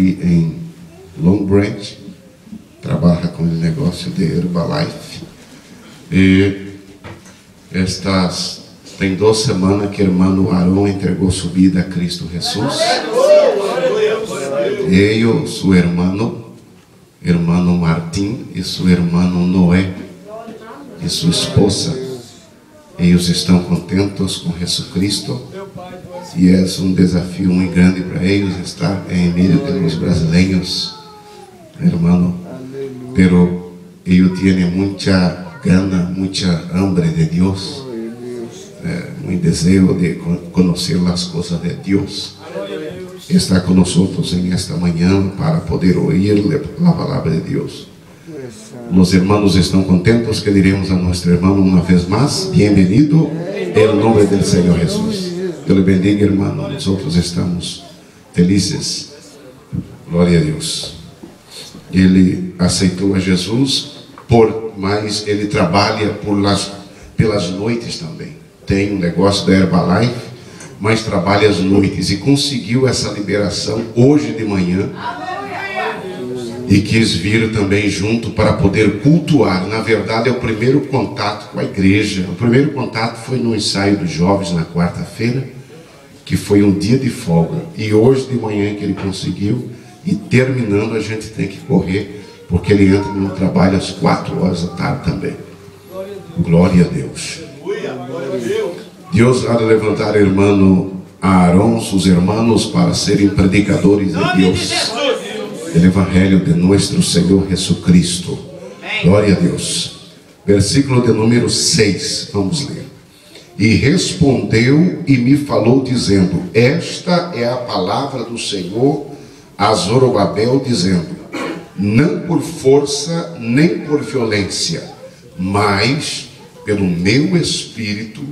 aqui em Long Branch, trabalha com o negócio de Herbalife. E tem 2 semanas que o irmão Arão entregou sua vida a Cristo Jesus. Eu, seu irmão Martim e seu irmão Noé e sua esposa, eles estão contentes com Jesus Cristo. E é um desafio muito grande para eles estar em meio dos brasileiros, irmão. Pero ellos tienen mucha gana, mucha hambre de Dios, muy deseo de conocer las cosas de Dios. Está con nosotros en esta mañana para poder oír la palabra de Dios. Los hermanos están contentos, que diremos a nuestro hermano una vez más: bienvenido en el nombre del Señor Jesús. Dios le bendiga, hermano. Nosotros estamos felices. Glória a Deus. Ele aceitou a Jesus, mas ele trabalha pelas noites também. Tem um negócio da Herbalife, mas trabalha às noites, e conseguiu essa liberação hoje de manhã. E quis vir também junto para poder cultuar. Na verdade, é o primeiro contato com a igreja. O primeiro contato foi no ensaio dos jovens na quarta-feira, que foi um dia de folga. E hoje de manhã que ele conseguiu. E terminando, a gente tem que correr, porque ele entra no trabalho às 4 horas da tarde também. Glória a Deus. Deus há de levantar o irmão Aarón, seus irmãos, para serem predicadores de Deus, do Evangelho de nosso Senhor Jesus Cristo. Glória a Deus. Versículo de número 6, vamos ler. E respondeu e me falou, dizendo: esta é a palavra do Senhor a Zorobabel, dizendo: não por força nem por violência, mas pelo meu Espírito,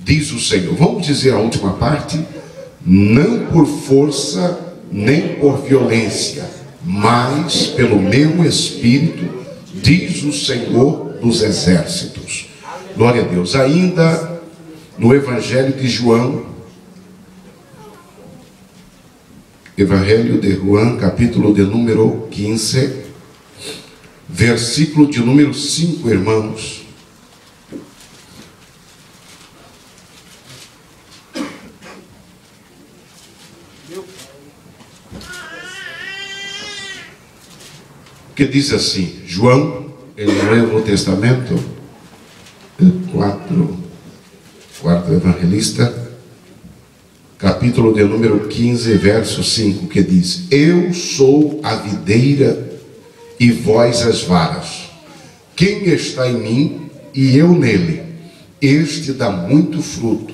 diz o Senhor. Vamos dizer a última parte: não por força nem por violência, mas pelo meu Espírito, diz o Senhor dos exércitos. Glória a Deus. Ainda no Evangelho de João, Evangelho de João, capítulo de número 15, versículo de número 5, irmãos. Que diz assim, João, no Novo Testamento, quarto evangelista, capítulo de número 15, verso 5, que diz: eu sou a videira e vós as varas. Quem está em mim e eu nele, este dá muito fruto,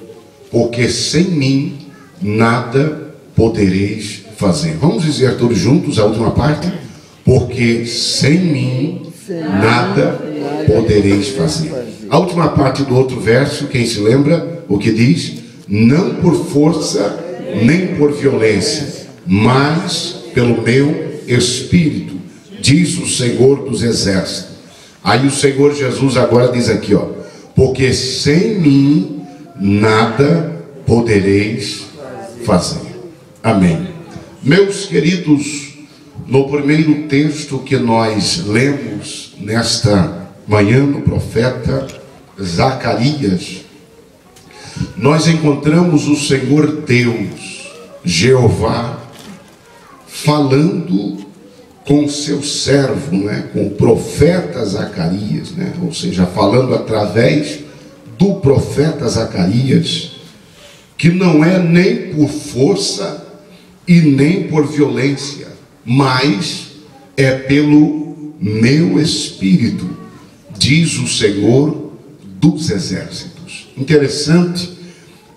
porque sem mim nada podereis fazer. Vamos dizer todos juntos a última parte: porque sem mim nada podereis fazer. A última parte do outro verso, quem se lembra o que diz? Não por força nem por violência, mas pelo meu Espírito, diz o Senhor dos exércitos. Aí o Senhor Jesus agora diz aqui, ó: porque sem mim nada podereis fazer. Amém. Meus queridos, no primeiro texto que nós lemos nesta manhã, no profeta Zacarias, nós encontramos o Senhor Deus, Jeová, falando com seu servo, com o profeta Zacarias, ou seja, falando através do profeta Zacarias, que não é nem por força e nem por violência, mas é pelo meu Espírito, diz o Senhor dos exércitos. Interessante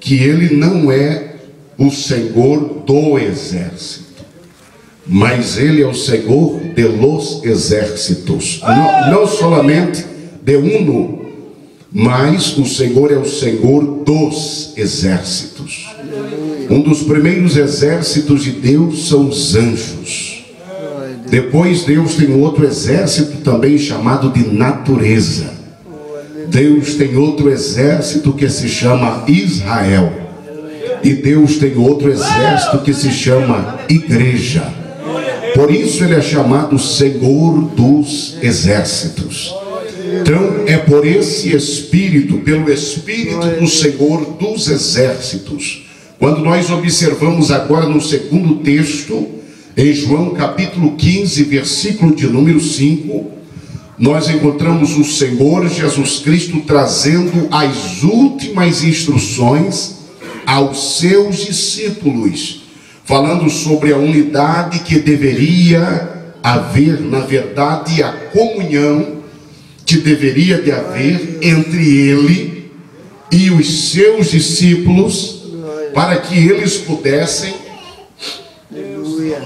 que ele não é o Senhor do exército, mas ele é o Senhor de los exércitos, não solamente de uno, mas o Senhor é o Senhor dos exércitos. Um dos primeiros exércitos de Deus são os anjos. Depois Deus tem outro exército também chamado de natureza. Deus tem outro exército que se chama Israel. E Deus tem outro exército que se chama igreja. Por isso ele é chamado Senhor dos Exércitos. Então é por esse Espírito, pelo Espírito do Senhor dos Exércitos. Quando nós observamos agora no segundo texto, em João capítulo 15, versículo de número 5, nós encontramos o Senhor Jesus Cristo trazendo as últimas instruções aos seus discípulos, falando sobre a unidade que deveria haver, na verdade, a comunhão que deveria de haver entre ele e os seus discípulos, para que eles pudessem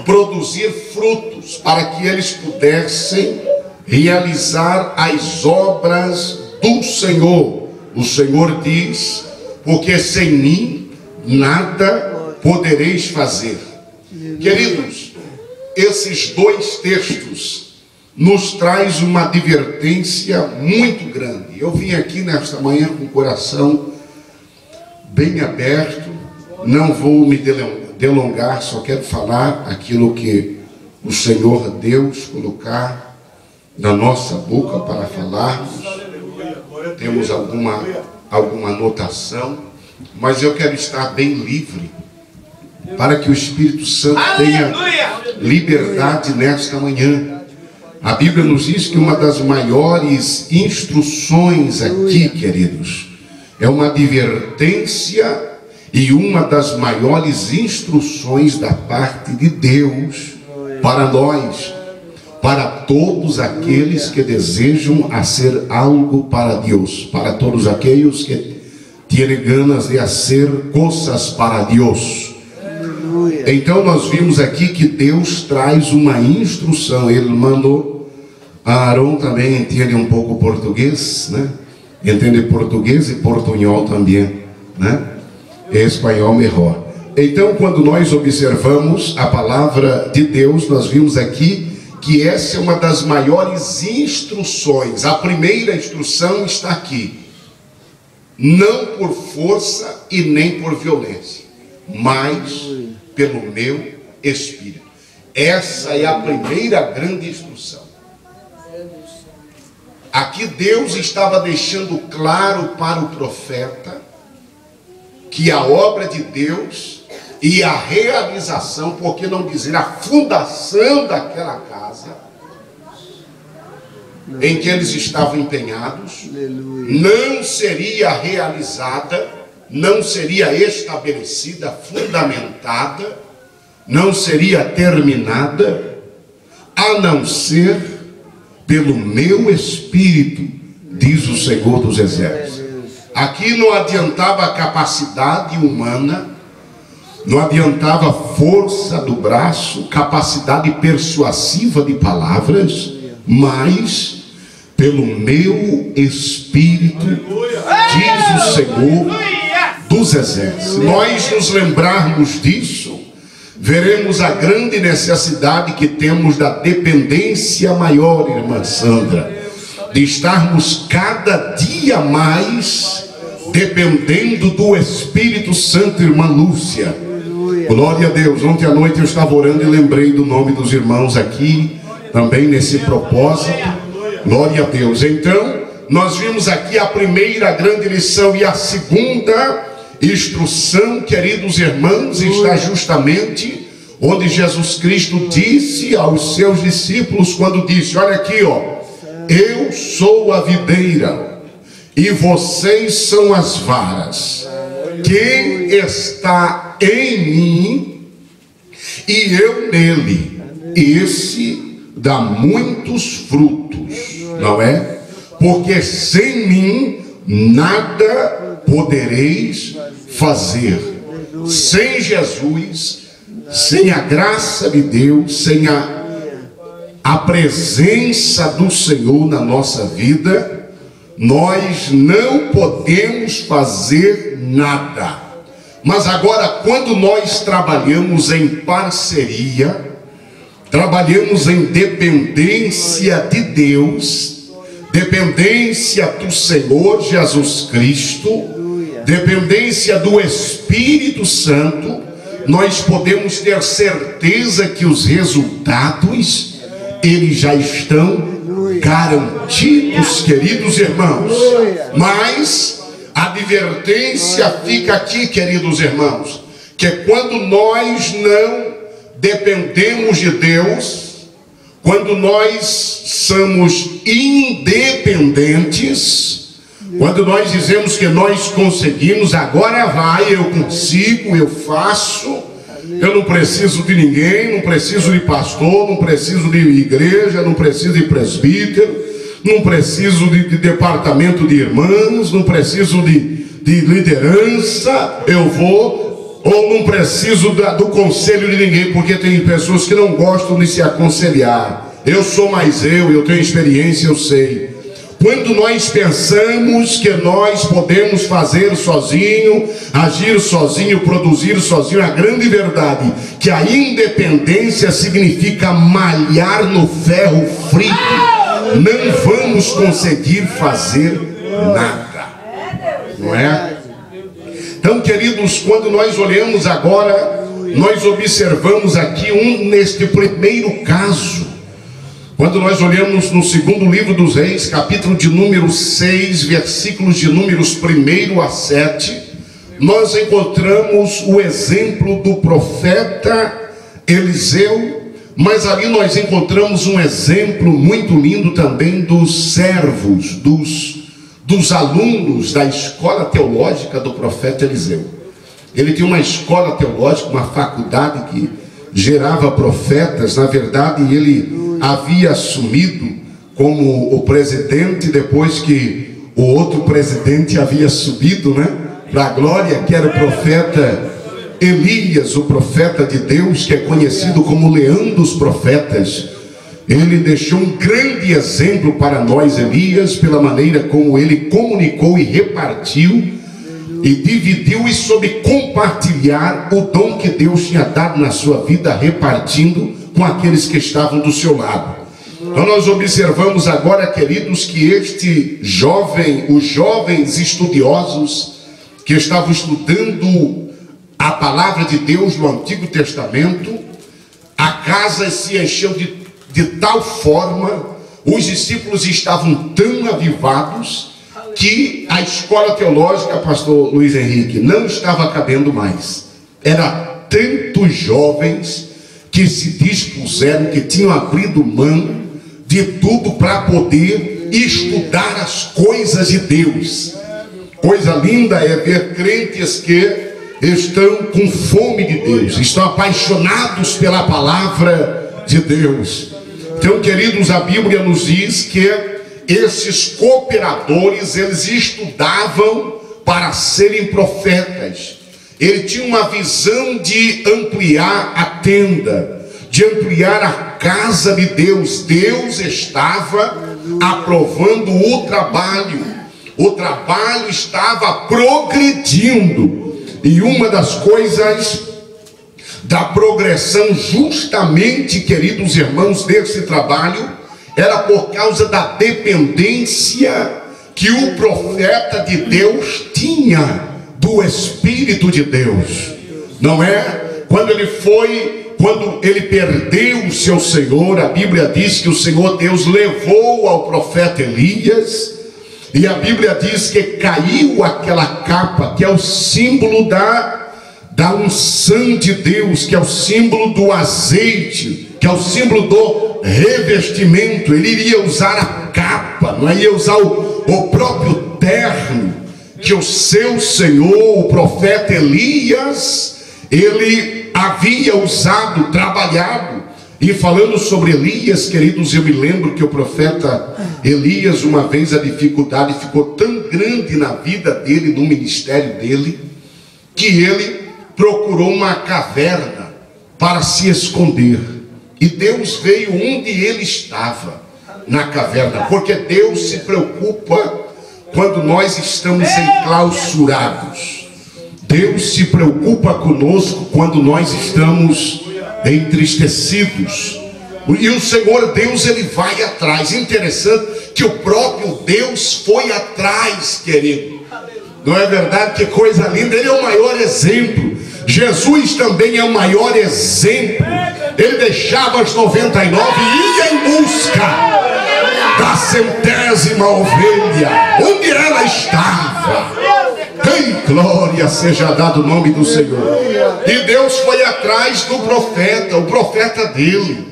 produzir frutos, para que eles pudessem realizar as obras do Senhor. O Senhor diz: porque sem mim nada podereis fazer. Queridos, esses dois textos nos traz uma advertência muito grande. Eu vim aqui nesta manhã com o coração bem aberto, não vou me delongar, só quero falar aquilo que o Senhor Deus colocar na nossa boca para falarmos. Temos alguma anotação, mas eu quero estar bem livre, para que o Espírito Santo tenha liberdade nesta manhã. A Bíblia nos diz que uma das maiores instruções aqui, queridos, é uma advertência e uma das maiores instruções da parte de Deus para nós, para todos aqueles que desejam fazer algo para Deus, para todos aqueles que têm ganas de fazer coisas para Deus. Então nós vimos aqui que Deus traz uma instrução. Ele mandou. Aaron também entende um pouco português, né? Entende português e portunhol também, né? E espanhol melhor. Então, quando nós observamos a palavra de Deus, nós vimos aqui que essa é uma das maiores instruções. A primeira instrução está aqui: não por força e nem por violência, mas pelo meu Espírito. Essa é a primeira grande instrução. Aqui Deus estava deixando claro para o profeta que a obra de Deus e a realização, por que não dizer a fundação daquela casa em que eles estavam empenhados, não seria realizada, não seria estabelecida, fundamentada, não seria terminada, a não ser pelo meu Espírito, diz o Senhor dos Exércitos. Aqui não adiantava a capacidade humana, não adiantava a força do braço, capacidade persuasiva de palavras, mas pelo meu Espírito, diz o Senhor dos Exércitos. Se nós nos lembrarmos disso, veremos a grande necessidade que temos da dependência maior, irmã Sandra, de estarmos cada dia mais dependendo do Espírito Santo, irmã Lúcia. Glória a Deus. Ontem à noite eu estava orando e lembrei do nome dos irmãos aqui, também nesse propósito. Glória a Deus. Então, nós vimos aqui a primeira grande lição, e a segunda instrução, queridos irmãos, está justamente onde Jesus Cristo disse aos seus discípulos, quando disse: olha aqui, ó, eu sou a videira e vocês são as varas. Quem está em mim e eu nele, esse dá muitos frutos, não é? Porque sem mim nada podereis fazer. Sem Jesus, sem a graça de Deus, sem a presença do Senhor na nossa vida, nós não podemos fazer nada. Mas agora, quando nós trabalhamos em parceria, trabalhamos em dependência de Deus, dependência do Senhor Jesus Cristo, dependência do Espírito Santo, nós podemos ter certeza que os resultados, eles já estão garantidos, queridos irmãos. Mas a advertência fica aqui, queridos irmãos, que quando nós não dependemos de Deus, quando nós somos independentes, quando nós dizemos que nós conseguimos, agora vai, eu consigo, eu faço, eu não preciso de ninguém, não preciso de pastor, não preciso de igreja, não preciso de presbítero, não preciso de departamento de irmãos, não preciso de liderança, eu vou, ou não preciso do conselho de ninguém, porque tem pessoas que não gostam de se aconselhar. Eu sou mais eu tenho experiência, eu sei. Quando nós pensamos que nós podemos fazer sozinho, agir sozinho, produzir sozinho, a grande verdade que a independência significa malhar no ferro frio. Não vamos conseguir fazer nada, não é? Então, queridos, quando nós olhamos agora, nós observamos aqui neste primeiro caso. Quando nós olhamos no segundo livro dos Reis, capítulo de número 6, versículos de números 1 a 7, nós encontramos o exemplo do profeta Eliseu, mas ali nós encontramos um exemplo muito lindo também dos servos, dos alunos da escola teológica do profeta Eliseu. Ele tinha uma escola teológica, uma faculdade que gerava profetas. Na verdade, ele havia assumido como o presidente depois que o outro presidente havia subido, né, para a glória, que era o profeta Elias, o profeta de Deus, que é conhecido como leão dos profetas. Ele deixou um grande exemplo para nós, Elias, pela maneira como ele comunicou e repartiu e dividiu e soube compartilhar o dom que Deus tinha dado na sua vida, repartindo com aqueles que estavam do seu lado. Então nós observamos agora, queridos, que os jovens estudiosos que estavam estudando a palavra de Deus no Antigo Testamento, a casa se encheu de tal forma, os discípulos estavam tão avivados, que a escola teológica, pastor Luiz Henrique, não estava cabendo mais. Era tantos jovens que se dispuseram, que tinham abrido mão de tudo para poder estudar as coisas de Deus. Coisa linda é ver crentes que estão com fome de Deus, estão apaixonados pela palavra de Deus. Então, queridos, a Bíblia nos diz que esses cooperadores, eles estudavam para serem profetas. Ele tinha uma visão de ampliar a tenda, de ampliar a casa de Deus. Deus estava aprovando o trabalho estava progredindo. E uma das coisas da progressão, justamente, queridos irmãos, desse trabalho, era por causa da dependência que o profeta de Deus tinha do Espírito de Deus. Não é? Quando ele perdeu o seu Senhor, a Bíblia diz que o Senhor Deus levou ao profeta Elias, e a Bíblia diz que caiu aquela capa, que é o símbolo da unção de Deus, que é o símbolo do azeite, que é o símbolo do revestimento. Ele iria usar a capa, não ia usar o próprio terno, que o seu Senhor, o profeta Elias, ele havia usado, trabalhado. E falando sobre Elias, queridos, eu me lembro que o profeta Elias, uma vez a dificuldade ficou tão grande na vida dele, no ministério dele, que ele procurou uma caverna para se esconder. E Deus veio onde ele estava, na caverna, porque Deus se preocupa quando nós estamos enclausurados. Deus se preocupa conosco quando nós estamos entristecidos. E o Senhor Deus, ele vai atrás. Interessante que o próprio Deus foi atrás, querido. Não é verdade? Que coisa linda. Ele é o maior exemplo. Jesus também é o maior exemplo. Ele deixava as 99 e ia em busca da 100ª ovelha. Onde ela estava? Ei, glória seja dado o nome do Senhor. E Deus foi atrás do profeta, o profeta dele,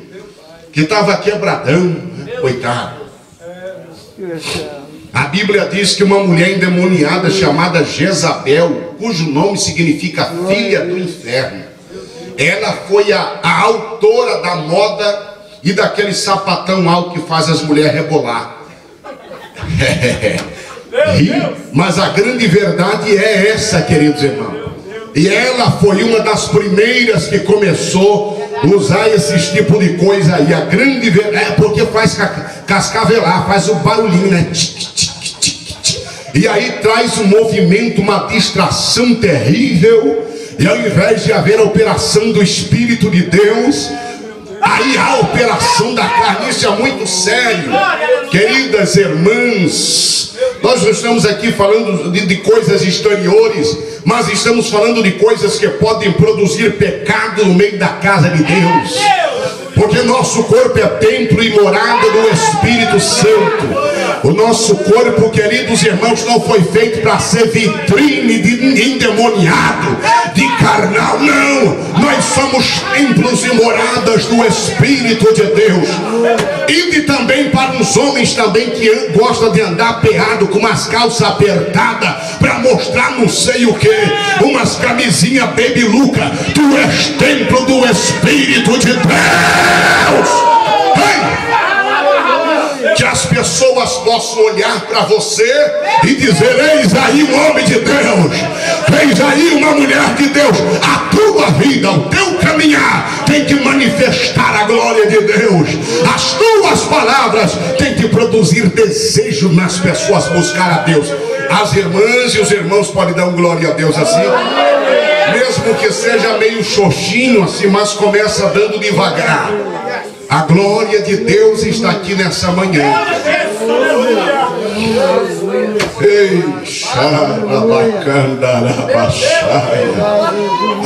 que estava quebradão, coitado. A Bíblia diz que uma mulher endemoniada chamada Jezabel, cujo nome significa filha do inferno, ela foi a autora da moda e daquele sapatão alto que faz as mulheres rebolar. Mas a grande verdade é essa, queridos irmãos. E ela foi uma das primeiras que começou a usar esses tipos de coisa aí. A grande verdade é porque faz cascavelar, faz o barulhinho, né? E aí traz um movimento, uma distração terrível. E ao invés de haver a operação do Espírito de Deus, aí há a operação da carne. Isso é muito sério, queridas irmãs. Nós não estamos aqui falando de coisas exteriores, mas estamos falando de coisas que podem produzir pecado no meio da casa de Deus. Porque nosso corpo é templo e morada do Espírito Santo. O nosso corpo, queridos irmãos, não foi feito para ser vitrine de endemoniado, de carnal, não. Nós somos templos e moradas do Espírito de Deus. E também para os homens também que gostam de andar apeado com umas calças apertadas para mostrar não sei o que, umas camisinhas baby luca. Tu és templo do Espírito de Deus. Que as pessoas possam olhar para você e dizer: eis aí um homem de Deus, eis aí uma mulher de Deus. A tua vida, o teu caminhar tem que manifestar a glória de Deus. As tuas palavras têm que produzir desejo nas pessoas buscar a Deus. As irmãs e os irmãos podem dar glória a Deus assim, mesmo que seja meio xoxinho assim, mas começa dando devagar. A glória de Deus está aqui nessa manhã. Ei,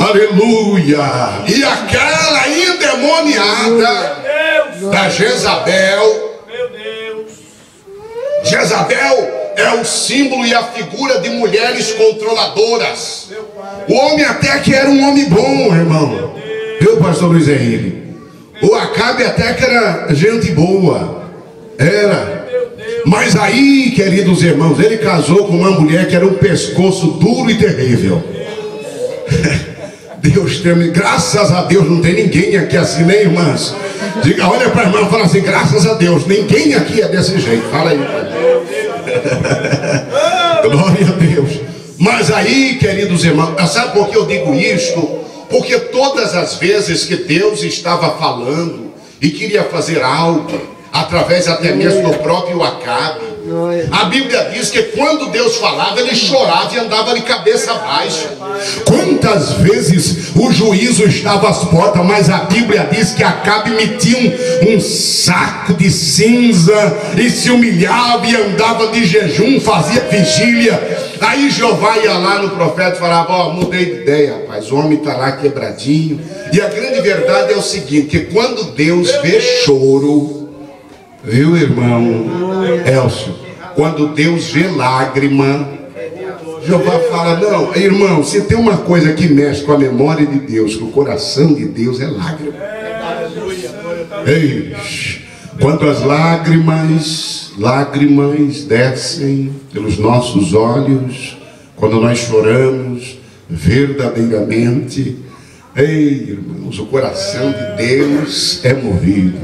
aleluia. E aquela endemoniada da Jezabel. Jezabel é o símbolo e a figura de mulheres controladoras. O homem até que era um homem bom, irmão. Viu, pastor Luiz Henrique? O Acabe até que era gente boa. Era. Mas aí, queridos irmãos, ele casou com uma mulher que era um pescoço duro e terrível. Deus tem, graças a Deus, não tem ninguém aqui assim, né, irmãs? Diga, olha para a irmã e fala assim: graças a Deus, ninguém aqui é desse jeito. Fala aí. Glória a Deus. Mas aí, queridos irmãos, sabe por que eu digo isto? Porque todas as vezes que Deus estava falando e queria fazer algo, através até mesmo do próprio Acabe, a Bíblia diz que quando Deus falava, ele chorava e andava de cabeça baixa. Quantas vezes o juízo estava às portas, mas a Bíblia diz que Acabe metia um saco de cinza e se humilhava e andava de jejum, fazia vigília. Aí Jeová ia lá no profeta e falava: ó, mudei de ideia, rapaz, o homem está lá quebradinho. E a grande verdade é o seguinte, que quando Deus vê choro, viu, irmão Elcio, quando Deus vê lágrima, Jeová fala: não, irmão, se tem uma coisa que mexe com a memória de Deus, que o coração de Deus é lágrima. Ei, quando as lágrimas descem pelos nossos olhos, quando nós choramos verdadeiramente, ei, irmãos, o coração de Deus é movido.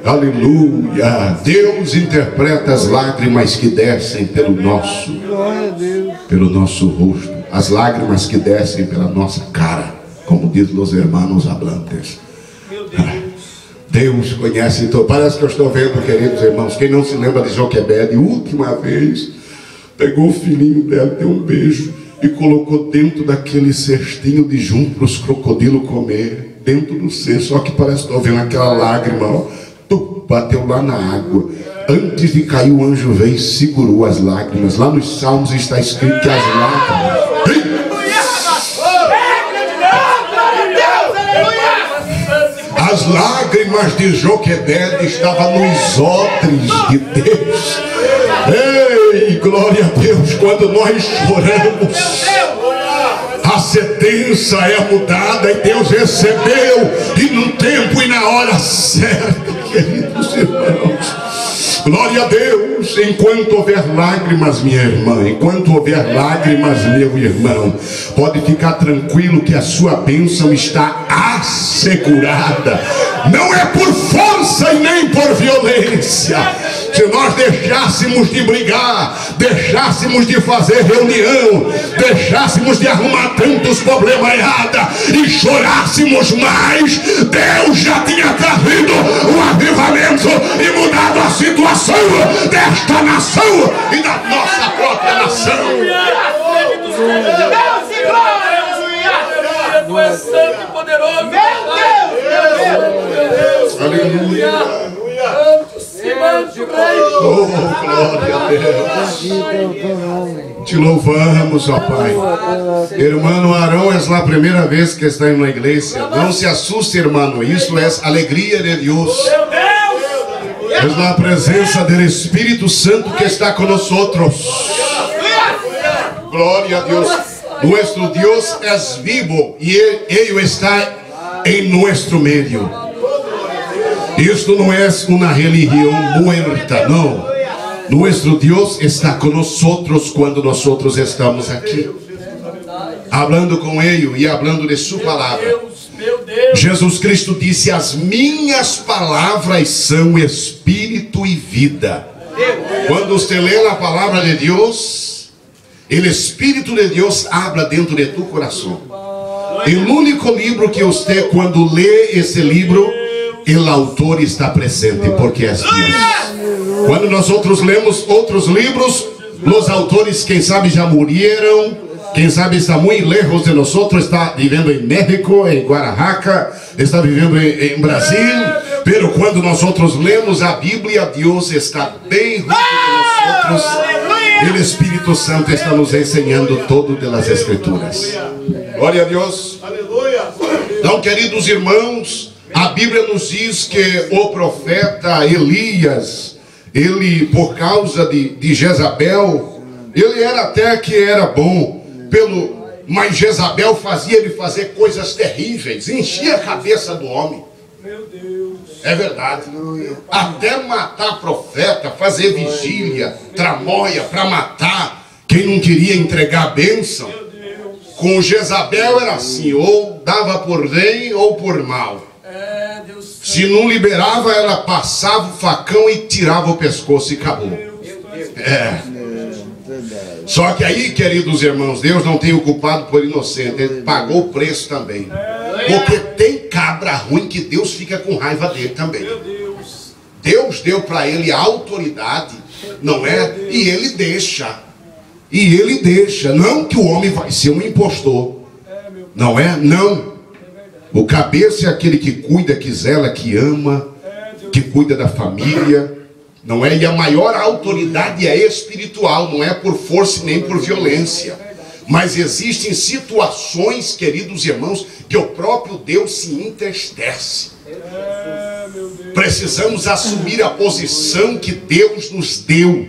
Aleluia. Deus interpreta as lágrimas que descem pelo nosso rosto, as lágrimas que descem pela nossa cara, como diz os irmãos hablantes. Deus conhece tudo. Parece que eu estou vendo, queridos irmãos, quem não se lembra de Joquebede, última vez, pegou o filhinho dela, deu um beijo e colocou dentro daquele cestinho de junco para os crocodilos comer, dentro do cesto. Só que parece que estou vendo aquela lágrima, ó, bateu lá na água. Antes de cair, o anjo veio e segurou as lágrimas. Lá nos Salmos está escrito que as lágrimas... As lágrimas de Joquebede estavam nos odres de Deus. Ei, glória a Deus, quando nós choramos, a sentença é mudada e Deus recebeu, e no tempo e na hora certa, queridos irmãos. Glória a Deus. Enquanto houver lágrimas, minha irmã, enquanto houver lágrimas, meu irmão, pode ficar tranquilo que a sua bênção está assegurada. Não é por força e nem por violência. Se nós deixássemos de brigar, deixássemos de fazer reunião, deixássemos de arrumar tantos problemas e chorássemos mais, Deus já tinha trazido um avivamento e mudado a situação desta nação e da nossa própria nação. Tu és santo e poderoso. Aleluia. Oh, glória a Deus. Te louvamos, ó Pai. Irmão Arão, é a primeira vez que está na igreja. Não se assuste, irmão. Isso é alegria de Deus. É a presença do Espírito Santo que está conosco. Glória a Deus. Nosso Deus é vivo e Ele está em nosso meio. Isto não é uma religião muerta, não. Nosso Deus está conosco quando nós estamos aqui, falando com Ele e falando de sua palavra. Jesus Cristo disse: as minhas palavras são espírito e vida. Quando você lê a palavra de Deus, o Espírito de Deus habla dentro de tu coração. O único livro que você, quando lê esse livro, o autor está presente, porque é Deus. Quando nós lemos outros livros, os autores, quem sabe, já morreram, quem sabe está muito lejos de nós, está vivendo em México, em Guadalajara, está vivendo em Brasil. Pero quando nós lemos a Bíblia, Deus está bem junto de nós. E o Espírito Santo está nos ensinando todo das Escrituras. Glória a Deus. Então, queridos irmãos, a Bíblia nos diz que o profeta Elias, ele, por causa de Jezabel, ele era até que era bom, mas Jezabel fazia ele fazer coisas terríveis, enchia a cabeça do homem. Meu Deus. É verdade. Até matar profeta, fazer vigília, tramóia para matar quem não queria entregar a bênção. Com Jezabel era assim, ou dava por bem ou por mal. Se não liberava, ela passava o facão e tirava o pescoço e acabou. Só que aí, queridos irmãos, Deus não tem o culpado por inocente. Ele pagou o preço também. Porque tem cabra ruim que Deus fica com raiva dele também. Deus deu para ele a autoridade, não é? E ele deixa. E ele deixa. Não que o homem vai ser um impostor. Não é? Não. O cabeça é aquele que cuida, que zela, que ama, que cuida da família, não é? E a maior autoridade é espiritual, não é por força nem por violência. Mas existem situações, queridos irmãos, que o próprio Deus se entristece. Precisamos assumir a posição que Deus nos deu,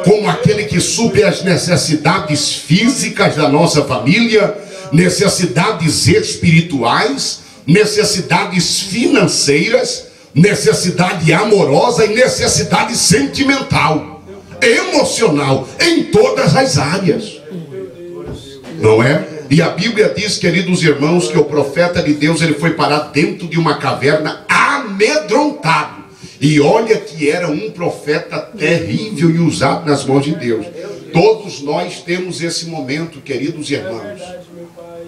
como aquele que supre as necessidades físicas da nossa família, necessidades espirituais, necessidades financeiras, necessidade amorosa e necessidade sentimental, emocional, em todas as áreas. Não é? E a Bíblia diz, queridos irmãos, que o profeta de Deus, ele foi parar dentro de uma caverna amedrontado. E olha que era um profeta terrível e usado nas mãos de Deus. Todos nós temos esse momento, queridos irmãos.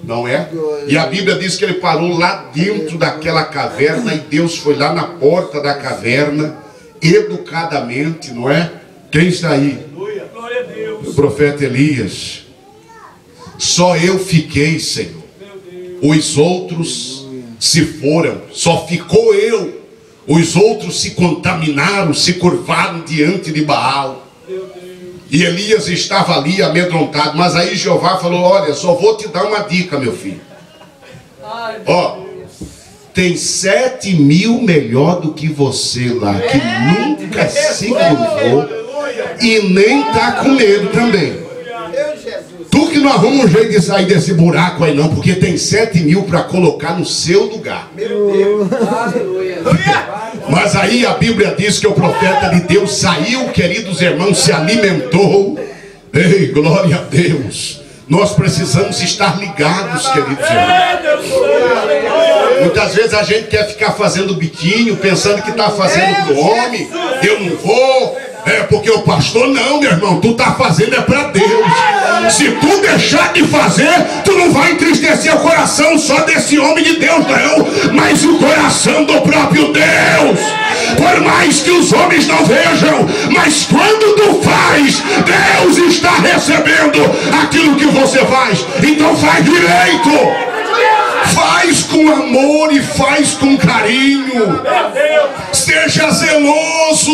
Não é? E a Bíblia diz que ele parou lá dentro daquela caverna e Deus foi lá na porta da caverna, educadamente, não é? Quem está aí? O profeta Elias. Só eu fiquei, Senhor. Os outros se foram. Só ficou eu Os outros se contaminaram, se curvaram diante de Baal. E Elias estava ali amedrontado. Mas aí Jeová falou: olha, só vou te dar uma dica, meu filho. Ó, tem 7.000 melhor do que você lá, que nunca se curvou e nem está com medo também. Tu que não arruma um jeito de sair desse buraco aí não, porque tem 7.000 para colocar no seu lugar. Mas aí a Bíblia diz que o profeta de Deus saiu, queridos irmãos, se alimentou. Ei, glória a Deus. Nós precisamos estar ligados, queridos irmãos. Muitas vezes a gente quer ficar fazendo biquinho, pensando que está fazendo pro homem. Eu não vou, porque o pastor não, meu irmão. Tu está fazendo é para Deus. Se tu deixar de fazer, tu não vai entristecer o coração só desse homem de Deus, não, mas o coração do próprio Deus. Por mais que os homens não vejam, mas quando tu faz, Deus está recebendo aquilo que você faz. Então faz direito. Faz com amor e faz com carinho. Seja zeloso.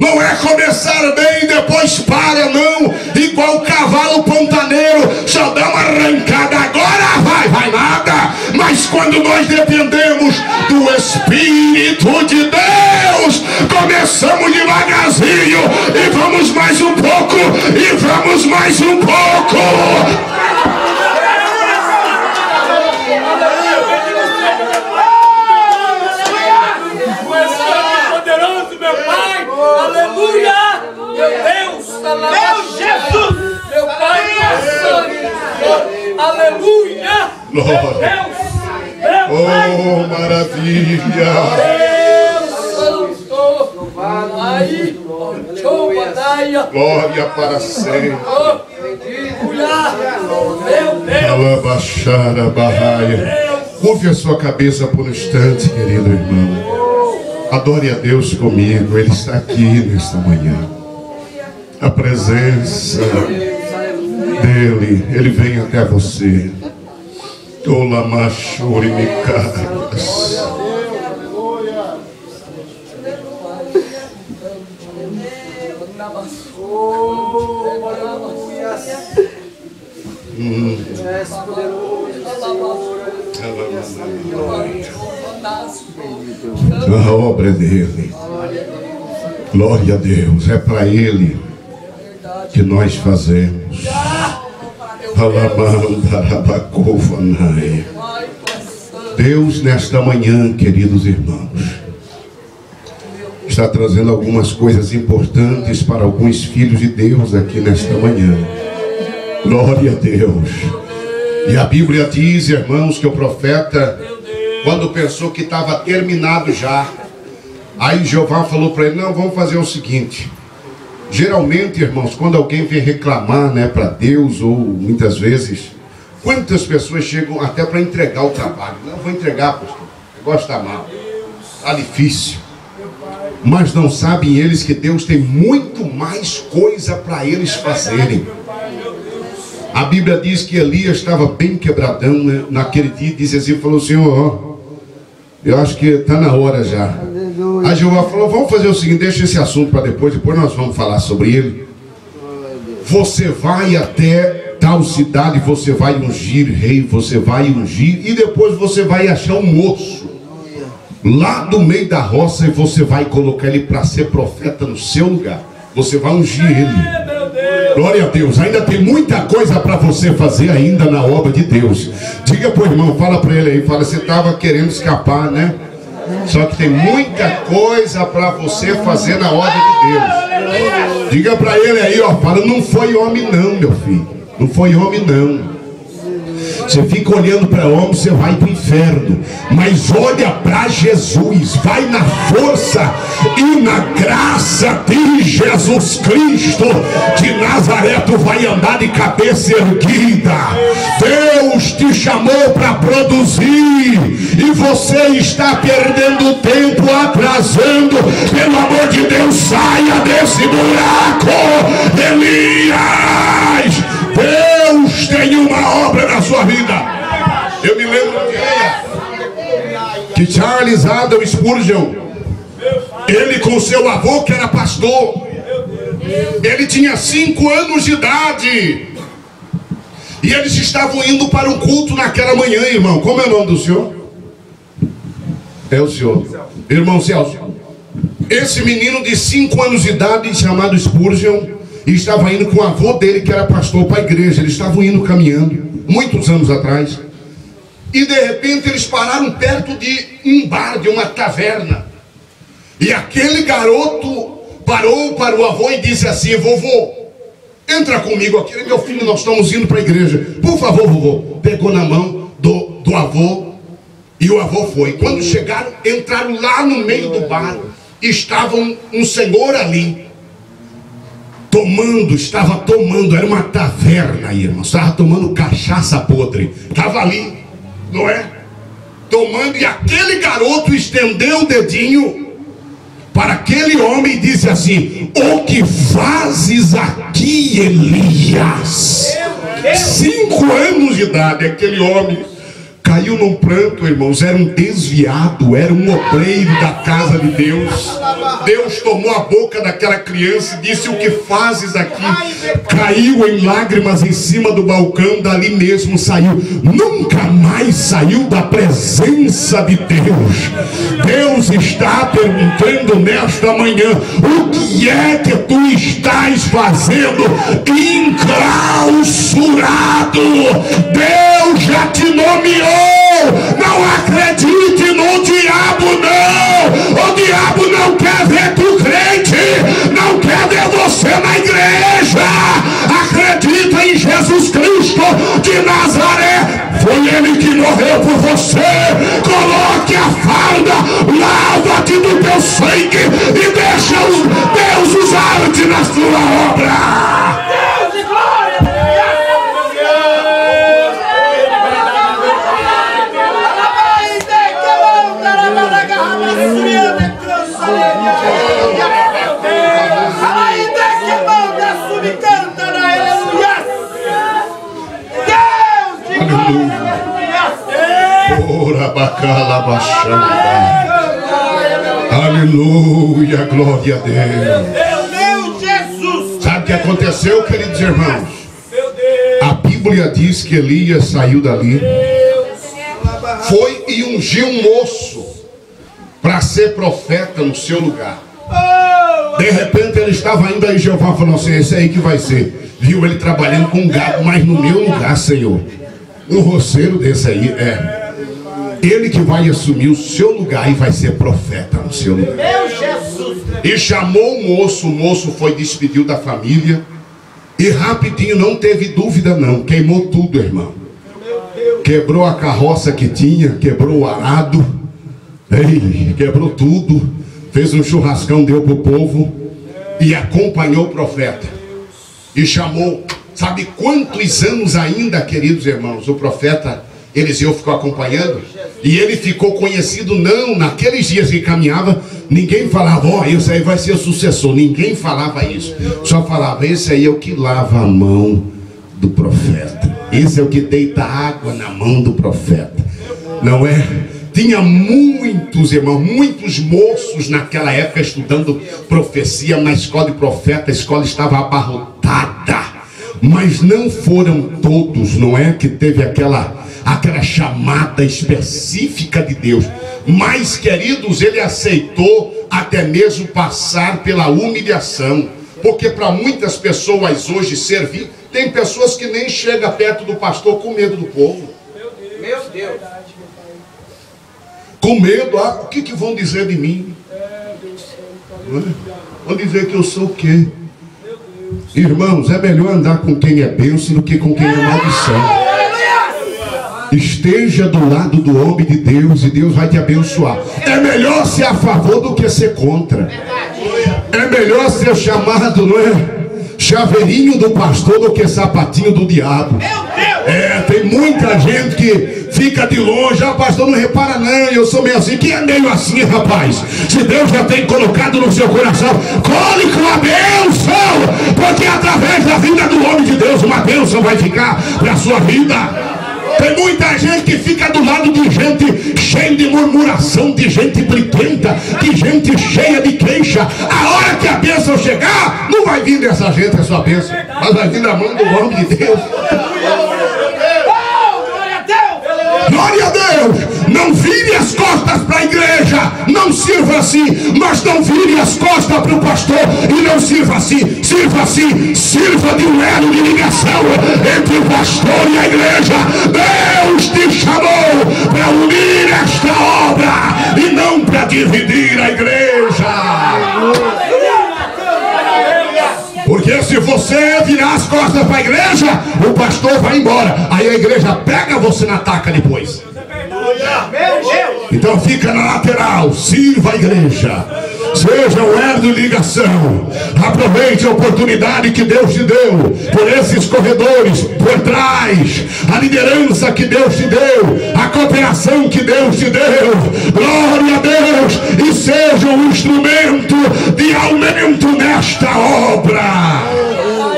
Não é começar bem e depois para, não. Igual cavalo pantaneiro, só dá uma arrancada, agora vai nada. Mas quando nós dependemos do Espírito de Deus, começamos devagarzinho e vamos mais um pouco, e vamos mais um pouco. Aleluia! Meu Deus! Meu Jesus! Meu Pai Santo! Aleluia! Meu Deus! Meu Pai! Oh, maravilha! Deus Santo! Aí! Glória para sempre! Meu Deus! Curve a sua cabeça por um instante, querido irmão. Adore a Deus comigo. Ele está aqui nesta manhã. A presença dele, ele vem até você. Tola machore me caras. A obra é dele. Glória a Deus. É para ele que nós fazemos. Deus, nesta manhã, queridos irmãos, está trazendo algumas coisas importantes para alguns filhos de Deus aqui nesta manhã. Glória a Deus. E a Bíblia diz, irmãos, que o profeta, quando pensou que estava terminado já, aí Jeová falou para ele: não, vamos fazer o seguinte. Geralmente, irmãos, quando alguém vem reclamar, né, para Deus, ou muitas vezes, quantas pessoas chegam até para entregar o trabalho? Não, vou entregar, pastor, o negócio está mal, está difícil. Mas não sabem eles que Deus tem muito mais coisa para eles fazerem. A Bíblia diz que Elias estava bem quebradão, né? Naquele dia, diz assim, falou: Senhor, eu acho que está na hora já. Aí Jeová falou: vamos fazer o seguinte, deixa esse assunto para depois nós vamos falar sobre ele. Você vai até tal cidade, você vai ungir rei, você vai ungir, e depois você vai achar um moço lá do meio da roça, e você vai colocar ele para ser profeta no seu lugar. Você vai ungir ele. Glória a Deus. Ainda tem muita coisa para você fazer ainda na obra de Deus. Diga para o irmão, fala para ele aí, fala: você estava querendo escapar, né? Só que tem muita coisa para você fazer na obra de Deus. Diga para ele aí, ó, fala: não foi homem não, meu filho. Não foi homem não. Você fica olhando para homem, você vai para o inferno. Mas olha para Jesus, vai na força e na graça de Jesus Cristo de Nazaré. Tu vai andar de cabeça erguida. Deus te chamou para produzir, e você está perdendo tempo, atrasando. Pelo amor de Deus, saia desse buraco. Elias, Deus tem uma obra na sua vida. Eu me lembro um dia que Charles Haddon Spurgeon, ele com seu avô que era pastor, ele tinha 5 anos de idade, e eles estavam indo para um culto naquela manhã, irmão. Como é o nome do senhor? É o senhor, irmão Celso. Esse menino de 5 anos de idade, chamado Spurgeon, estava indo com o avô dele, que era pastor, para a igreja. Eles estavam indo caminhando, muitos anos atrás, e de repente eles pararam perto de um bar, de uma taverna. E aquele garoto parou para o avô e disse assim: vovô, entra comigo aqui, meu filho, nós estamos indo para a igreja, por favor, vovô. Pegou na mão do avô, e o avô foi. Quando chegaram, entraram lá no meio do bar, estava um senhor ali, estava tomando, era uma taverna, irmão, estava tomando cachaça podre, estava ali, não é? Tomando, e aquele garoto estendeu o dedinho para aquele homem e disse assim: o que fazes aqui, Elias? 5 anos de idade, aquele homem caiu num pranto, irmãos. Era um desviado, era um obreiro da casa de Deus. Deus tomou a boca daquela criança e disse: o que fazes aqui? Caiu em lágrimas em cima do balcão, dali mesmo saiu, nunca mais saiu da presença de Deus. Deus está perguntando nesta manhã: o que é que tu estás fazendo enclausurado? Deus já te nomeou. Não acredite no diabo, não. O diabo não quer ver tu crente, não quer ver você na igreja. Acredita em Jesus Cristo de Nazaré. Foi ele que morreu por você. Coloque a farda, lava-te do teu sangue e deixa Deus usar-te na sua obra. Aleluia, glória a Deus. Meu Jesus. Sabe o que aconteceu, queridos irmãos? A Bíblia diz que Elias saiu dali, foi e ungiu um moço para ser profeta no seu lugar. De repente ele estava indo, aí Jeová falou assim: esse aí que vai ser. Viu ele trabalhando com gado, mas no meu lugar, Senhor. Um roceiro desse aí, ele que vai assumir o seu lugar e vai ser profeta no seu lugar. E chamou o moço foi, despediu da família, e rapidinho, não teve dúvida não, queimou tudo, irmão. Quebrou a carroça que tinha, quebrou o arado, quebrou tudo, fez um churrascão, deu para o povo, e acompanhou o profeta, e chamou. Sabe quantos anos ainda, queridos irmãos, o profeta Eliseu ficou acompanhando? E ele ficou conhecido, não, naqueles dias que caminhava, ninguém falava: ó, esse aí vai ser o sucessor. Ninguém falava isso. Só falava: esse aí é o que lava a mão do profeta. Esse é o que deita água na mão do profeta. Não é? Tinha muitos, irmãos, muitos moços naquela época estudando profecia na escola de profeta. A escola estava abarrotada, mas não foram todos, não é? Que teve aquela chamada específica de Deus. Mas, queridos, ele aceitou até mesmo passar pela humilhação, porque para muitas pessoas hoje servir, tem pessoas que nem chegam perto do pastor com medo do povo. Meu Deus. Com medo, o que vão dizer de mim? Vão dizer que eu sou o quê? Irmãos, é melhor andar com quem é bênção do que com quem é maldição. Esteja do lado do homem de Deus e Deus vai te abençoar. É melhor ser a favor do que ser contra. É melhor ser chamado, não é, chaveirinho do pastor do que sapatinho do diabo. Tem muita gente que fica de longe: pastor, não repara não, eu sou meio assim. Que é meio assim, rapaz? Se Deus já tem colocado no seu coração, cole com a bênção, porque através da vida do homem de Deus uma bênção vai ficar para a sua vida. Tem muita gente que fica do lado de gente cheia de murmuração, de gente briguenta, de gente cheia de queixa. A hora que a bênção chegar, não vai vir dessa gente a sua bênção, mas vai vir da mão do homem de Deus. Glória a Deus! Não vire as costas para a igreja, não sirva assim, mas não vire as costas para o pastor e não sirva assim, sirva de um elo de ligação entre o pastor e a igreja. Deus te chamou para unir esta obra e não para dividir a igreja. Porque se você virar as costas para a igreja, o pastor vai embora. Aí a igreja pega você na taca depois. Então fica na lateral, sirva a igreja. Seja um elo de ligação. Aproveite a oportunidade que Deus te deu. Por esses corredores, por trás. A liderança que Deus te deu. A cooperação que Deus te deu. Glória a Deus. E seja um instrumento de aumento nesta obra.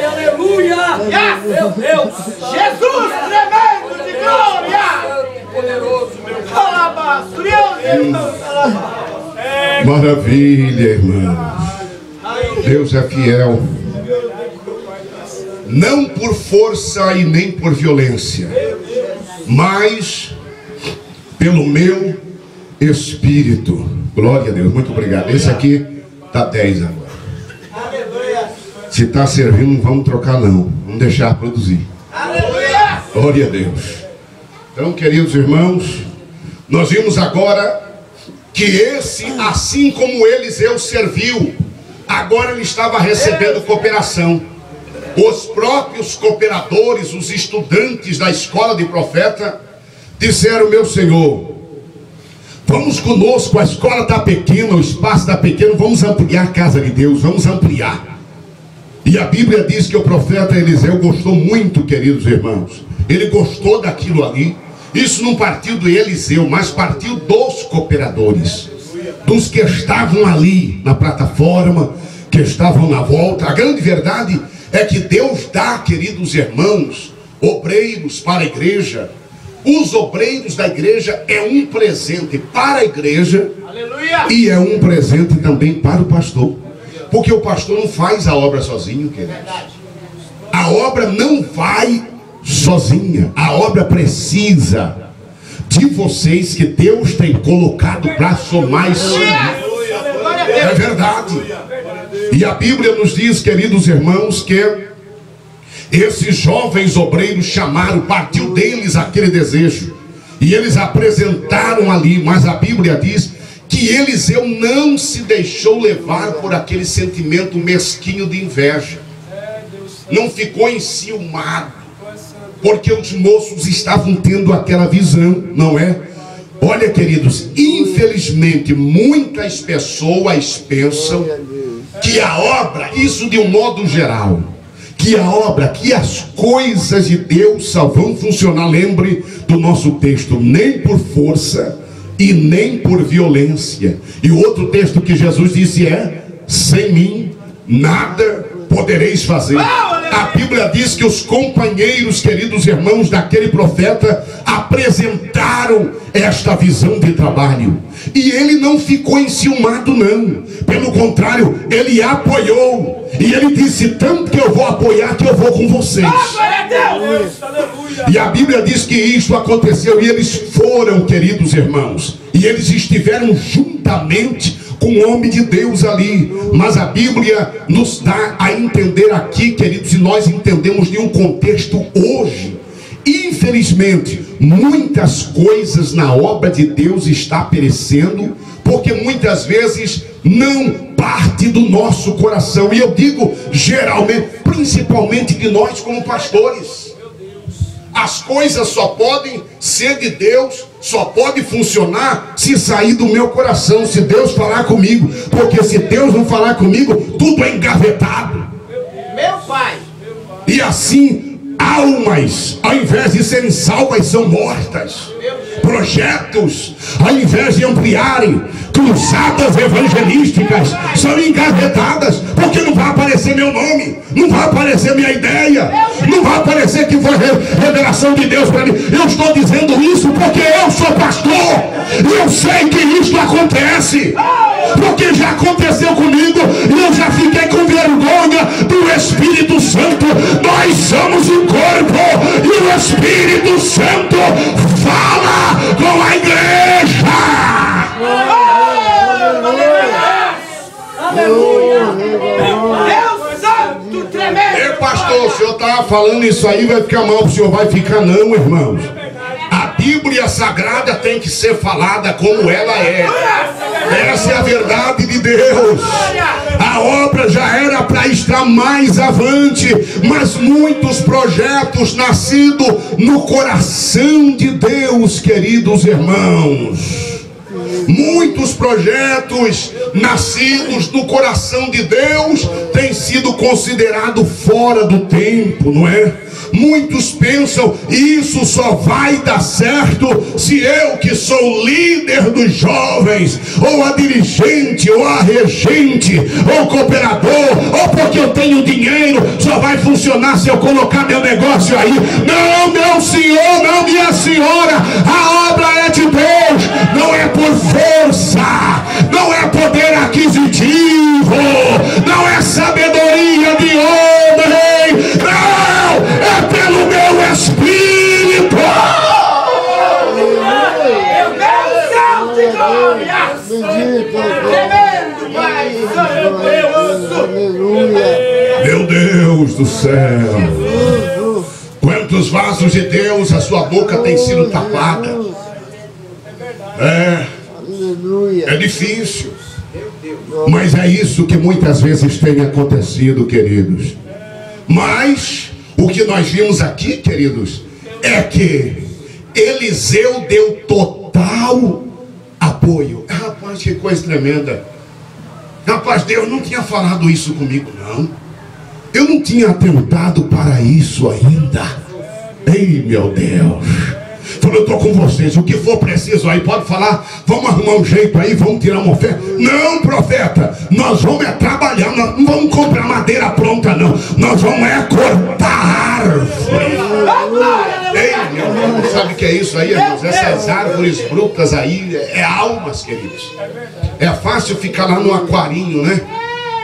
Aleluia. Meu Deus. Jesus tremendo de glória. Poderoso, meu Maravilha, irmão. Deus é fiel. Não por força e nem por violência, mas pelo meu Espírito. Glória a Deus, muito obrigado. Esse aqui está 10 agora. Se está servindo, não vamos trocar não. Vamos deixar produzir. Glória a Deus. Então, queridos irmãos, nós vimos agora que esse, assim como Eliseu serviu, agora ele estava recebendo cooperação. Os próprios cooperadores, os estudantes da escola de profeta, disseram: meu Senhor, vamos conosco, a escola está pequena, o espaço está pequeno, vamos ampliar a casa de Deus, vamos ampliar. E a Bíblia diz que o profeta Eliseu gostou muito, queridos irmãos. Ele gostou daquilo ali. Isso não partiu do Eliseu, mas partiu dos cooperadores, dos que estavam ali na plataforma, que estavam na volta. A grande verdade é que Deus dá, queridos irmãos, obreiros para a igreja. Os obreiros da igreja é um presente para a igreja. Aleluia. E é um presente também para o pastor, porque o pastor não faz a obra sozinho, queridos. A obra não vai sozinha. A obra precisa de vocês que Deus tem colocado para somar e servir. É verdade. E a Bíblia nos diz, queridos irmãos, que esses jovens obreiros chamaram, partiu deles aquele desejo, e eles apresentaram ali. Mas a Bíblia diz que Eliseu não se deixou levar por aquele sentimento mesquinho de inveja. Não ficou enciumado, porque os moços estavam tendo aquela visão, não é? Olha, queridos, infelizmente muitas pessoas pensam que a obra, isso de um modo geral, que a obra, que as coisas de Deus só vão funcionar, lembre do nosso texto, nem por força e nem por violência. E o outro texto que Jesus disse é: sem mim nada podereis fazer. A Bíblia diz que os companheiros, queridos irmãos, daquele profeta apresentaram esta visão de trabalho, e ele não ficou enciumado não, pelo contrário, ele apoiou, e ele disse: tanto que eu vou apoiar que eu vou com vocês. E a Bíblia diz que isso aconteceu, e eles foram, queridos irmãos, e eles estiveram juntamente com o homem de Deus ali. Mas a Bíblia nos dá a entender aqui, queridos, e nós entendemos de um contexto hoje. Infelizmente, muitas coisas na obra de Deus está perecendo, porque muitas vezes não parte do nosso coração. E eu digo geralmente, principalmente de nós como pastores. As coisas só podem ser de Deus, só pode funcionar se sair do meu coração, se Deus falar comigo. Porque se Deus não falar comigo, tudo é engavetado. Meu Pai. E assim, almas, ao invés de serem salvas, são mortas. Projetos, ao invés de ampliarem, cruzadas evangelísticas são engavetadas, porque não vai aparecer meu nome, não vai aparecer minha ideia, não vai aparecer que foi revelação de Deus para mim. Eu estou dizendo isso porque eu sou pastor e eu sei que isso acontece, porque já aconteceu comigo e eu já fiquei com vergonha do Espírito Santo. Nós somos um corpo e o Espírito Santo fala com a igreja. Aleluia! Deus Santo tremendo! Ei, pastor, o senhor estava falando isso aí, vai ficar mal, o senhor vai ficar não, irmãos. A Bíblia Sagrada tem que ser falada como ela é. Essa é a verdade de Deus. A obra já era para estar mais avante, mas muitos projetos nascidos no coração de Deus, queridos irmãos. Muitos projetos nascidos no coração de Deus têm sido considerados fora do tempo, não é? Muitos pensam, isso só vai dar certo se eu, que sou líder dos jovens, ou a dirigente, ou a regente, ou cooperador, ou porque eu tenho dinheiro, só vai funcionar se eu colocar meu negócio aí. Não, meu senhor, não, minha senhora, a obra é de Deus, não é por força, não é poder aquisitivo, não é sabedoria de homem, não, é pelo meu Espírito. Meu Deus, céu de glória! Tremendo, Pai Santo! Meu Deus do céu, quantos vasos de Deus a sua boca tem sido tapada? É difícil, mas é isso que muitas vezes tem acontecido, queridos. Mas o que nós vimos aqui, queridos, é que Eliseu deu total apoio. Rapaz, que coisa tremenda. Rapaz, Deus não tinha falado isso comigo, não. Eu não tinha atentado para isso ainda. Ei, meu Deus. Falou, eu estou com vocês, o que for preciso aí, pode falar, vamos arrumar um jeito aí, vamos tirar uma oferta. Não, profeta, nós vamos trabalhar, nós não vamos comprar madeira pronta não, nós vamos cortar árvore. Ei, meu irmão, sabe o que é isso aí, irmãos? Essas árvores brutas aí, é almas, queridos. É fácil ficar lá no aquarinho, né?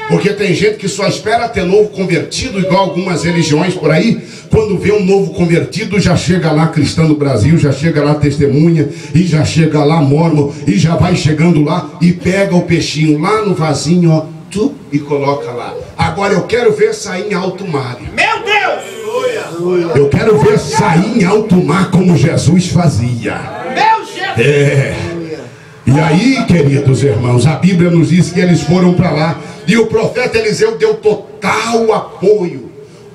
Porque tem gente que só espera ter novo convertido, igual algumas religiões por aí. Quando vê um novo convertido, já chega lá cristã no Brasil, já chega lá testemunha, e já chega lá mórmon, e já vai chegando lá e pega o peixinho lá no vasinho, ó, e coloca lá. Agora eu quero ver sair em alto mar. Meu Deus! Eu quero ver sair em alto mar como Jesus fazia. Meu Jesus! E aí, queridos irmãos, a Bíblia nos diz que eles foram para lá. E o profeta Eliseu deu total apoio.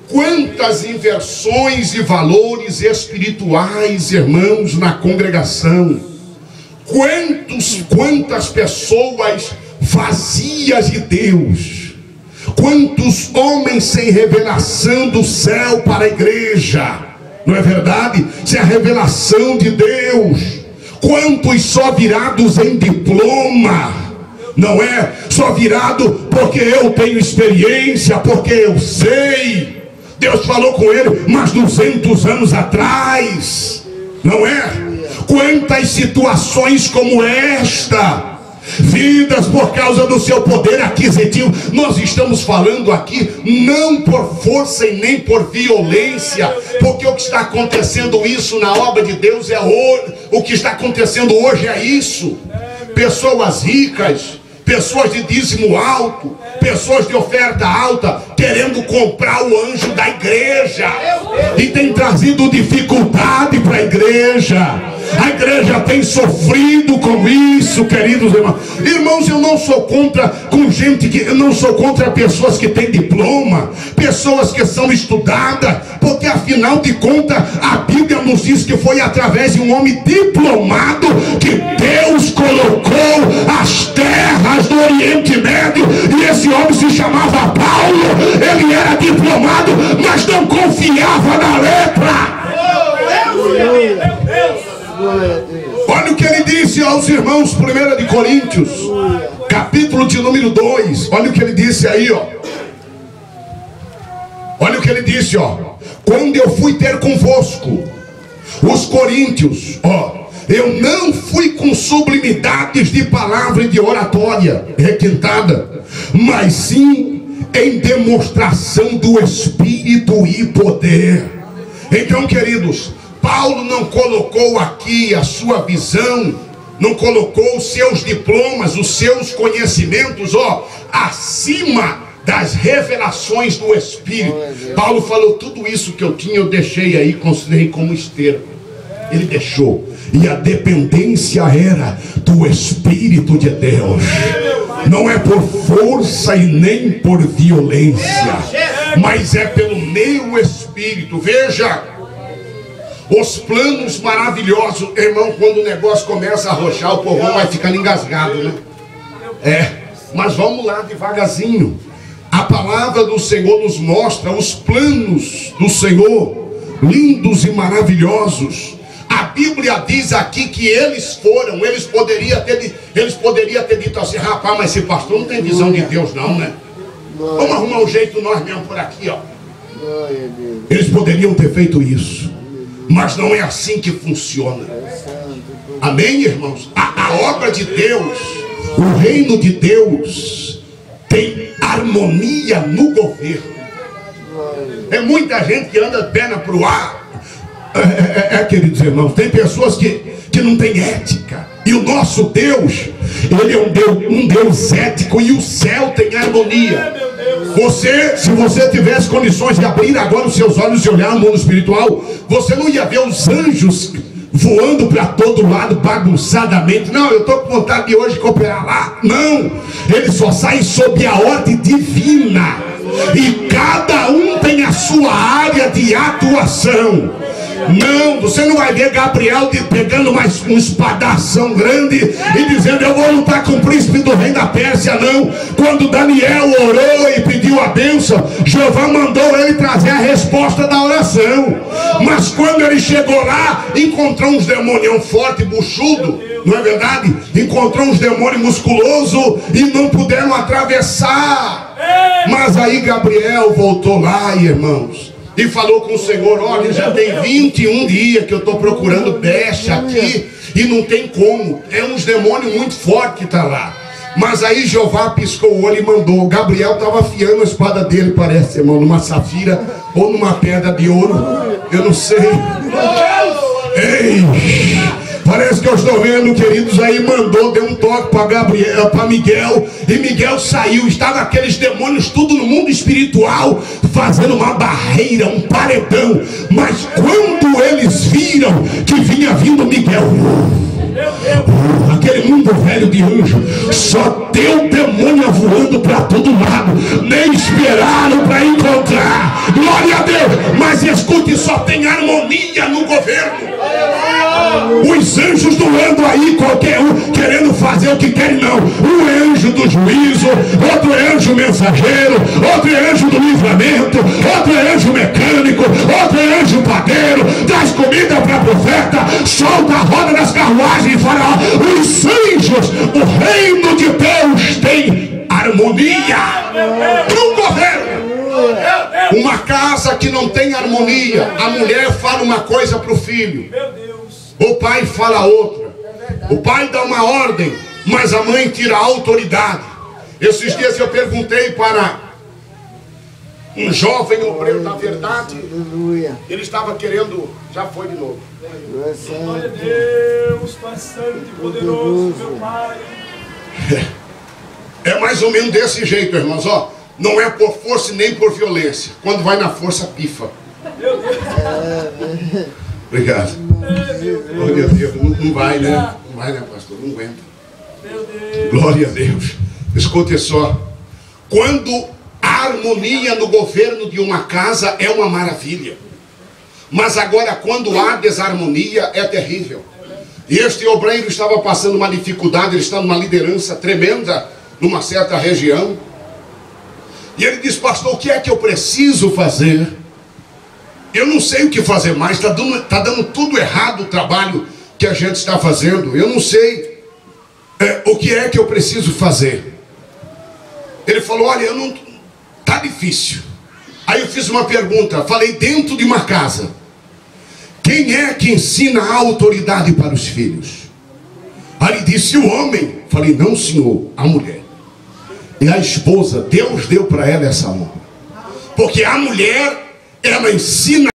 Quantas inversões de valores espirituais, irmãos, na congregação. Quantas pessoas vazias de Deus. Quantos homens sem revelação do céu para a igreja. Não é verdade? Isso é a revelação de Deus. Quantos só virados em diploma, não é? Só virado porque eu tenho experiência, porque eu sei. Deus falou com ele mais 200 anos atrás, não é? Quantas situações como esta, vidas por causa do seu poder aquisitivo. Nós estamos falando aqui não por força e nem por violência, porque o que está acontecendo isso na obra de Deus é hoje. O que está acontecendo hoje é isso. Pessoas ricas, pessoas de dízimo alto, pessoas de oferta alta, querendo comprar o anjo da igreja, e tem trazido dificuldade para a igreja. A igreja tem sofrido com isso, queridos irmãos. Irmãos, eu não sou contra eu não sou contra pessoas que têm diploma, pessoas que são estudadas, porque afinal de contas a Bíblia nos diz que foi através de um homem diplomado que Deus colocou as terras do Oriente Médio, e esse homem se chamava Paulo. Ele era diplomado, mas não confiava na letra. Olha o que ele disse, ó, aos irmãos, 1 de Coríntios, capítulo de número 2. Olha o que ele disse aí, ó. Olha o que ele disse, ó. Quando eu fui ter convosco, os coríntios, ó, eu não fui com sublimidades de palavra e de oratória requintada, mas sim em demonstração do Espírito e poder. Então, queridos, Paulo não colocou aqui a sua visão, não colocou os seus diplomas, os seus conhecimentos, ó, acima das revelações do Espírito. Paulo falou: tudo isso que eu tinha, eu deixei aí, considerei como esterco. Ele deixou, e a dependência era do Espírito de Deus. Não é por força e nem por violência, mas é pelo meu Espírito. Veja os planos maravilhosos, irmão. Quando o negócio começa a arrochar, o povão vai ficando engasgado, né? Mas vamos lá devagarzinho. A palavra do Senhor nos mostra os planos do Senhor, lindos e maravilhosos. A Bíblia diz aqui que eles poderiam ter dito assim: rapaz, mas esse pastor não tem visão de Deus não, né? Vamos arrumar um jeito nós mesmo por aqui, ó. Eles poderiam ter feito isso, mas não é assim que funciona. Amém, irmãos? A obra de Deus, o reino de Deus tem harmonia no governo. É muita gente que anda perna pro ar. Queridos irmãos, tem pessoas que não têm ética. E o nosso Deus, ele é um Deus ético, e o céu tem harmonia. Se você tivesse condições de abrir agora os seus olhos e olhar o mundo espiritual, você não ia ver os anjos voando para todo lado bagunçadamente. Não, eu estou com vontade de hoje cooperar lá. Não, eles só saem sob a ordem divina, e cada um tem a sua área de atuação. Não, você não vai ver Gabriel pegando mais um espadação grande e dizendo: eu vou lutar com o príncipe do reino da Pérsia. Não. Quando Daniel orou e pediu a bênção, Jeová mandou ele trazer a resposta da oração. Mas quando ele chegou lá, encontrou uns demônios forte, buchudo, não é verdade? Encontrou uns demônios musculosos e não puderam atravessar. Mas aí Gabriel voltou lá, irmãos, e falou com o Senhor: olha, já tem 21 dias que eu estou procurando brecha aqui e não tem como. É uns demônios muito fortes que está lá. Mas aí Jeová piscou o olho e mandou. Gabriel estava afiando a espada dele, parece, irmão, numa safira ou numa pedra de ouro, eu não sei. Ei, parece que eu estou vendo, queridos. Aí deu um toque para Miguel, e Miguel saiu. Estavam aqueles demônios tudo no mundo espiritual, fazendo uma barreira, um paredão. Mas quando eles viram que vinha vindo Miguel, aquele mundo velho de anjo, só deu demônio voando para todo lado, nem esperaram para encontrar. Glória a Deus. Mas escute, só tem harmonia no governo. Os anjos não andam aí qualquer um querendo fazer o que querem, não. Um é anjo do juízo, outro é anjo mensageiro, outro é anjo do livramento, outro é anjo mecânico, outro é anjo padeiro, traz comida para profeta, solta a roda das carruagens e fala: os anjos, o reino de Deus tem harmonia no governo. Uma casa que não tem harmonia, a mulher fala uma coisa para o filho, o pai fala outra. O pai dá uma ordem, mas a mãe tira a autoridade. Esses dias eu perguntei para um jovem obreiro da verdade, ele estava querendo, já foi de novo. Glória a Deus, Pai Santo e poderoso, meu Pai. É mais ou menos desse jeito, irmãos, ó. Não é por força e nem por violência. Quando vai na força, pifa. Meu Deus. Obrigado. Glória a Deus. Não vai, né? Não vai, né, pastor? Não aguenta. Meu Deus. Glória a Deus. Escute só. Quando a harmonia no governo de uma casa é uma maravilha. Mas agora, quando há desarmonia, é terrível. E este obreiro estava passando uma dificuldade. Ele está numa liderança tremenda numa certa região. E ele disse: pastor, o que é que eu preciso fazer? Eu não sei o que fazer mais. Está dando tudo errado o trabalho que a gente está fazendo. Eu não sei. o que é que eu preciso fazer? Ele falou, olha, tá difícil. Aí eu fiz uma pergunta, falei, dentro de uma casa, quem é que ensina a autoridade para os filhos? Aí ele disse, o homem. Falei, não senhor, a mulher. E a esposa, Deus deu para ela essa honra. Porque a mulher, ela ensina